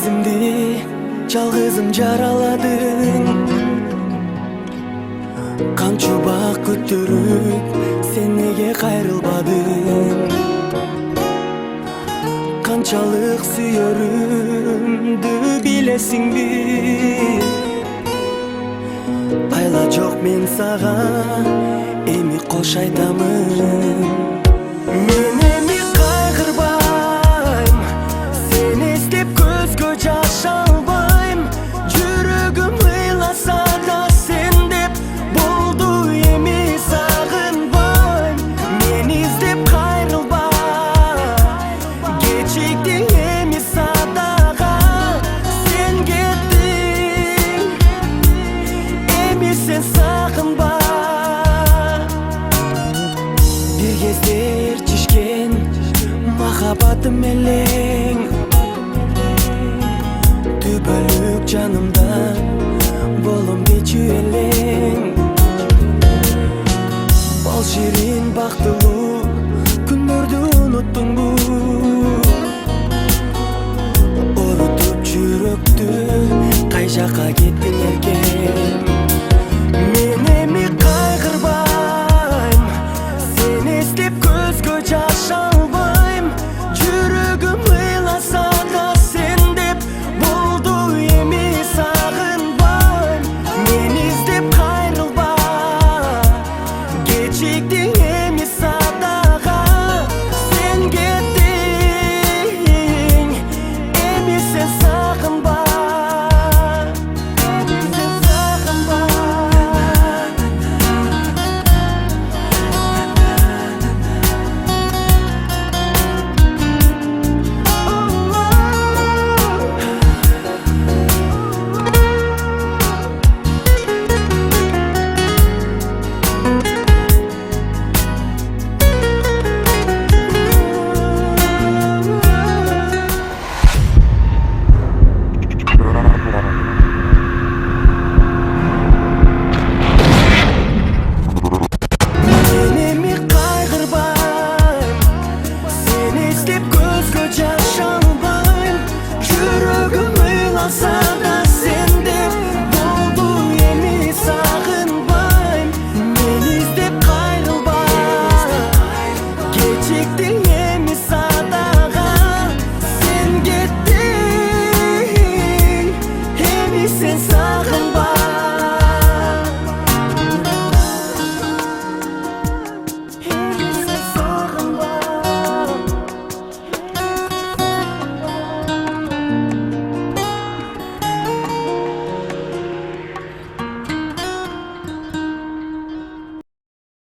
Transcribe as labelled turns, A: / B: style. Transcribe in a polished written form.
A: сезимди жалгызым жараладың. Канча бак көтөрүп сен неге кайрылбадың? Канчалык сүйөрүмдү билесиңби? Айла жок мен сага эми кош айтамын. Мен эми кайгырбайм, сени эстеп көзгө жаш албайм. Жүрөгүм ыйласа да сен деп болду эми сагынбайм. Мен издеп кайрылба, кечиктиң эми садага. Сен кеттиң, эми сен сагынба. Бир кездер чишкен махаббатым элең, түбөлүк жанымда болом дечү элең. Бал ширин бактылуу күндөрдү унуттуңбу? Орутуп жүрөктү кай жакка кеттиң эркем? Мен эми кайгырбайм, сени эстеп көзгө жаш албайм. Жүрөгүм ыйласа да сен деп болду эми сагынбайм. Мен издеп кайрылба, кечикти